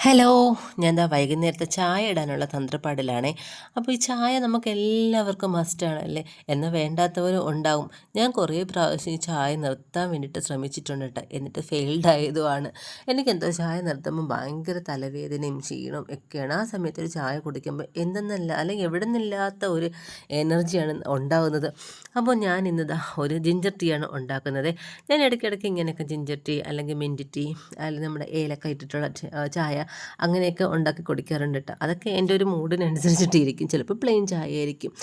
Hello, ഞാൻ ദാ വൈകുന്നേരത്തെ ചായ ഇടാനുള്ള തന്ത്രപ്പാടിലാണേ. അപ്പോൾ ഈ ചായ നമുക്ക് എല്ലാവർക്കും മസ്റ്റാണ് അല്ലേ? എന്നാൽ വേണ്ടാത്തവരും ഉണ്ടാവും. ഞാൻ കുറേ പ്രാവശ്യം ഈ ചായ നിർത്താൻ വേണ്ടിയിട്ട് ശ്രമിച്ചിട്ടുണ്ട് ട്ടോ. എന്നിട്ട് ഫെയിൽഡ് ആയതുമാണ്. എനിക്കെന്തോ ചായ നിർത്തുമ്പോൾ ഭയങ്കര തലവേദനയും ക്ഷീണവും ഒക്കെയാണ്. ആ സമയത്ത് ഒരു ചായ കുടിക്കുമ്പോൾ എന്തെന്നല്ല അല്ലെങ്കിൽ എവിടുന്നില്ലാത്ത ഒരു എനർജിയാണ് ഉണ്ടാകുന്നത്. അപ്പോൾ ഞാൻ ഇന്നിതാ ഒരു ജിഞ്ചർ ടീ ആണ് ഉണ്ടാക്കുന്നത്. ഞാൻ ഇടയ്ക്കിടയ്ക്ക് ഇങ്ങനെയൊക്കെ ജിഞ്ചർ ടീ അല്ലെങ്കിൽ മിൻറ്റ് ടീ അല്ലെങ്കിൽ നമ്മുടെ ഏലക്ക ഇട്ടിട്ടുള്ള ചായ അങ്ങനെയൊക്കെ ഉണ്ടാക്കി കുടിക്കാറുണ്ട് ട്ടോ. അതൊക്കെ എൻ്റെ ഒരു മൂഡിനനുസരിച്ചിട്ടിരിക്കും. ചിലപ്പോൾ പ്ലെയിൻ ചായ ആയിരിക്കും.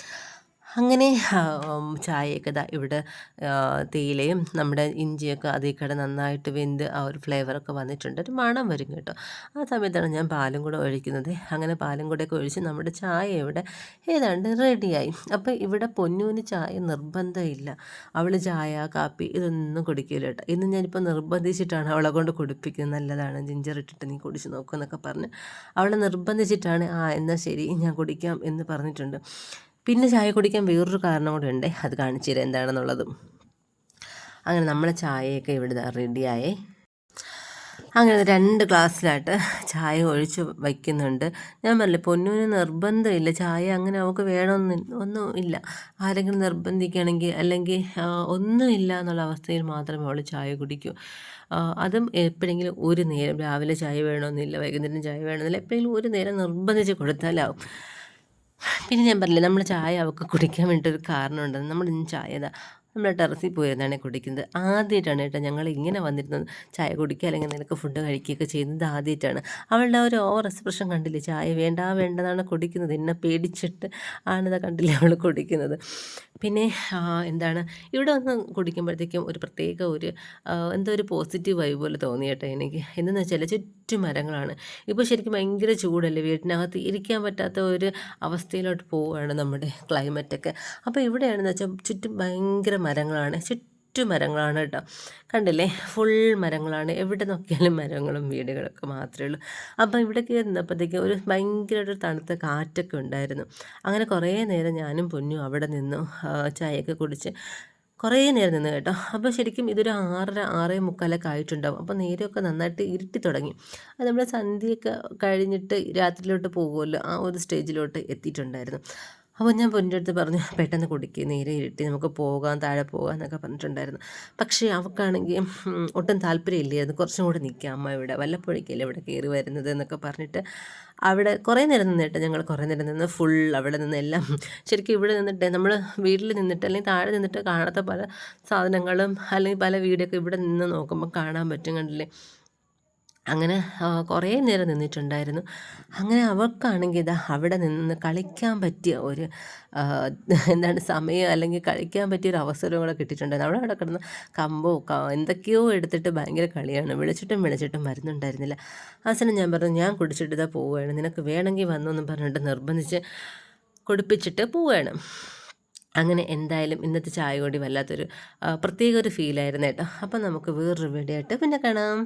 അങ്ങനെ ചായയൊക്കെ ദാ ഇവിടെ തേയിലയും നമ്മുടെ ഇഞ്ചിയൊക്കെ അതിൽ കൂടെ നന്നായിട്ട് വെന്ത് ആ ഒരു ഫ്ലേവറൊക്കെ വന്നിട്ടുണ്ട്. ഒരു മണം വരും കേട്ടോ. ആ സമയത്താണ് ഞാൻ പാലും കൂടെ ഒഴിക്കുന്നത്. അങ്ങനെ പാലും കൂടെയൊക്കെ ഒഴിച്ച് നമ്മുടെ ചായ ഇവിടെ ഏതാണ്ട് റെഡിയായി. അപ്പോൾ ഇവിടെ പൊന്നൂന് ചായ നിർബന്ധമില്ല. അവൾ ചായ, കാപ്പി ഇതൊന്നും കുടിക്കില്ല കേട്ടോ. ഇന്ന് ഞാനിപ്പോൾ നിർബന്ധിച്ചിട്ടാണ് അവളെ കൊണ്ട് കുടിപ്പിക്കുന്നത്. നല്ലതാണ് ജിഞ്ചർ ഇട്ടിട്ട് നീ കുടിച്ച് നോക്കൂ എന്നൊക്കെ പറഞ്ഞ് അവളെ നിർബന്ധിച്ചിട്ടാണ് എന്നാൽ ശരി ഞാൻ കുടിക്കാം എന്ന് പറഞ്ഞിട്ടുണ്ട്. പിന്നെ ചായ കുടിക്കാൻ വേറൊരു കാരണം കൂടെ ഉണ്ട്. അത് കാണിച്ചു തരാം എന്താണെന്നുള്ളതും. അങ്ങനെ നമ്മളെ ചായയൊക്കെ ഇവിടെ റെഡിയായേ. അങ്ങനെ 2 ഗ്ലാസ്സിലായിട്ട് ചായ ഒഴിച്ച് വയ്ക്കുന്നുണ്ട്. ഞാൻ പറഞ്ഞില്ലേ പൊന്നൂന് നിർബന്ധമില്ല ചായ അങ്ങനെ അവൾക്ക് വേണമെന്ന് ഒന്നും ഇല്ല. ആരെങ്കിലും നിർബന്ധിക്കുകയാണെങ്കിൽ അല്ലെങ്കിൽ ഒന്നുമില്ല എന്നുള്ള അവസ്ഥയിൽ മാത്രമേ അവൾ ചായ കുടിക്കൂ. അതും എപ്പോഴെങ്കിലും ഒരു നേരം രാവിലെ ചായ വേണമെന്നില്ല, വൈകുന്നേരം ചായ വേണമെന്നില്ല. എപ്പോഴെങ്കിലും ഒരു നേരം നിർബന്ധിച്ച് കൊടുത്താലാവും. പിന്നെ ഞാൻ പറഞ്ഞില്ലേ നമ്മൾ ചായ അവൾക്ക് കുടിക്കാൻ വേണ്ടിയിട്ടൊരു കാരണമുണ്ട്. നമ്മളിന്ന് ചായ നമ്മൾ ടെറസിൽ പോയിരുന്നാണ് കുടിക്കുന്നത്. ആദ്യമായിട്ടാണ് കേട്ടോ ഞങ്ങൾ ഇങ്ങനെ വന്നിരുന്നത്. ചായ കുടിക്കുക അല്ലെങ്കിൽ നിനക്ക് ഫുഡ് കഴിക്കുകയൊക്കെ ചെയ്യുന്നത് ആദ്യമായിട്ടാണ്. അവളുടെ ഒരു ഓവർ എക്സ്പ്രഷൻ കണ്ടില്ലേ? ചായ വേണ്ട വേണ്ടതാണ് കുടിക്കുന്നത്. എന്നെ പേടിച്ചിട്ട് ആണിത് കണ്ടില്ലേ അവൾ കുടിക്കുന്നത്. പിന്നെ എന്താണ് ഇവിടെ വന്ന് കുടിക്കുമ്പോഴത്തേക്കും ഒരു പ്രത്യേക ഒരു എന്തോ ഒരു പോസിറ്റീവ് വൈബ് പോലെ തോന്നി കേട്ടോ എനിക്ക്. എന്തെന്ന് വെച്ചാൽ ചുറ്റും മരങ്ങളാണ്. ഇപ്പോൾ ശരിക്കും ഭയങ്കര ചൂടല്ലേ, വീട്ടിനകത്ത് ഇരിക്കാൻ പറ്റാത്ത ഒരു അവസ്ഥയിലോട്ട് പോവുകയാണ് നമ്മുടെ ക്ലൈമറ്റൊക്കെ. അപ്പോൾ ഇവിടെയാണെന്ന് വെച്ചാൽ ചുറ്റും ഭയങ്കര മരങ്ങളാണ്, ചുറ്റും മരങ്ങളാണ് കേട്ടോ. കണ്ടില്ലേ, ഫുൾ മരങ്ങളാണ്. എവിടെ നോക്കിയാലും മരങ്ങളും വീടുകളൊക്കെ മാത്രമേ ഉള്ളൂ. അപ്പോൾ ഇവിടേക്ക് നിന്നപ്പോഴത്തേക്കും ഒരു ഭയങ്കര ഒരു തണുത്ത കാറ്റൊക്കെ ഉണ്ടായിരുന്നു. അങ്ങനെ കുറേ നേരം ഞാനും പൊന്നും അവിടെ നിന്നു ചായയൊക്കെ കുടിച്ച് കുറേ നേരം നിന്ന് കേട്ടോ. അപ്പോൾ ശരിക്കും ഇതൊരു 6:30 6:45 ആയിട്ടുണ്ടാവും. അപ്പോൾ നേരമൊക്കെ നന്നായിട്ട് ഇരുട്ടി തുടങ്ങി. അത് നമ്മൾ സന്ധ്യയൊക്കെ കഴിഞ്ഞിട്ട് രാത്രിയിലോട്ട് പോകുമല്ലോ, ആ ഒരു സ്റ്റേജിലോട്ട് എത്തിയിട്ടുണ്ടായിരുന്നു. അപ്പോൾ ഞാൻ പൊന്നിൻ്റെ അടുത്ത് പറഞ്ഞു പെട്ടെന്ന് കുടിക്കുക, നേരെ ഇരുട്ടി നമുക്ക് പോകാം, താഴെ പോകാം എന്നൊക്കെ പറഞ്ഞിട്ടുണ്ടായിരുന്നു. പക്ഷേ അവൾക്കാണെങ്കിൽ ഒട്ടും താല്പര്യമില്ലായിരുന്നു. കുറച്ചും കൂടെ നിൽക്കാം അമ്മ, ഇവിടെ വല്ലപ്പോഴേക്കല്ലേ ഇവിടെ കയറി വരുന്നത് എന്നൊക്കെ പറഞ്ഞിട്ട് അവിടെ കുറേ നേരം നിന്നിട്ട് ഞങ്ങൾ കുറേ നേരം നിന്ന് ഫുൾ അവിടെ നിന്ന് എല്ലാം ശരിക്കും ഇവിടെ നിന്നിട്ട് നമ്മൾ വീട്ടിൽ നിന്നിട്ട് അല്ലെങ്കിൽ താഴെ നിന്നിട്ട് കാണാത്ത പല സാധനങ്ങളും അല്ലെങ്കിൽ പല വീഡിയോ ഒക്കെ ഇവിടെ നിന്ന് നോക്കുമ്പോൾ കാണാൻ പറ്റും. കണ്ടില്ലേ, അങ്ങനെ കുറേ നേരം നിന്നിട്ടുണ്ടായിരുന്നു. അങ്ങനെ അവൾക്കാണെങ്കിൽ ഇതാ അവിടെ നിന്ന് കളിക്കാൻ പറ്റിയ ഒരു എന്താണ് സമയം അല്ലെങ്കിൽ കളിക്കാൻ പറ്റിയ ഒരു അവസരം കൂടെ കിട്ടിയിട്ടുണ്ടായിരുന്നു. അവിടെ കിടന്ന് കമ്പോ എന്തൊക്കെയോ എടുത്തിട്ട് ഭയങ്കര കളിയാണ്. വിളിച്ചിട്ടും വരുന്നുണ്ടായിരുന്നില്ല. അവസാനം ഞാൻ പറഞ്ഞു ഞാൻ കുടിച്ചിട്ട് ഇതാ പോവുകയാണ്, നിനക്ക് വേണമെങ്കിൽ വന്നൊന്നും പറഞ്ഞിട്ട് നിർബന്ധിച്ച് കുടിപ്പിച്ചിട്ട് പോവുകയാണ്. അങ്ങനെ എന്തായാലും ഇന്നത്തെ ചായ കൂടി വല്ലാത്തൊരു പ്രത്യേക ഒരു ഫീലായിരുന്നു കേട്ടോ. അപ്പം നമുക്ക് വേറൊരു വീഡിയോ ആയിട്ട് പിന്നെ കാണാം.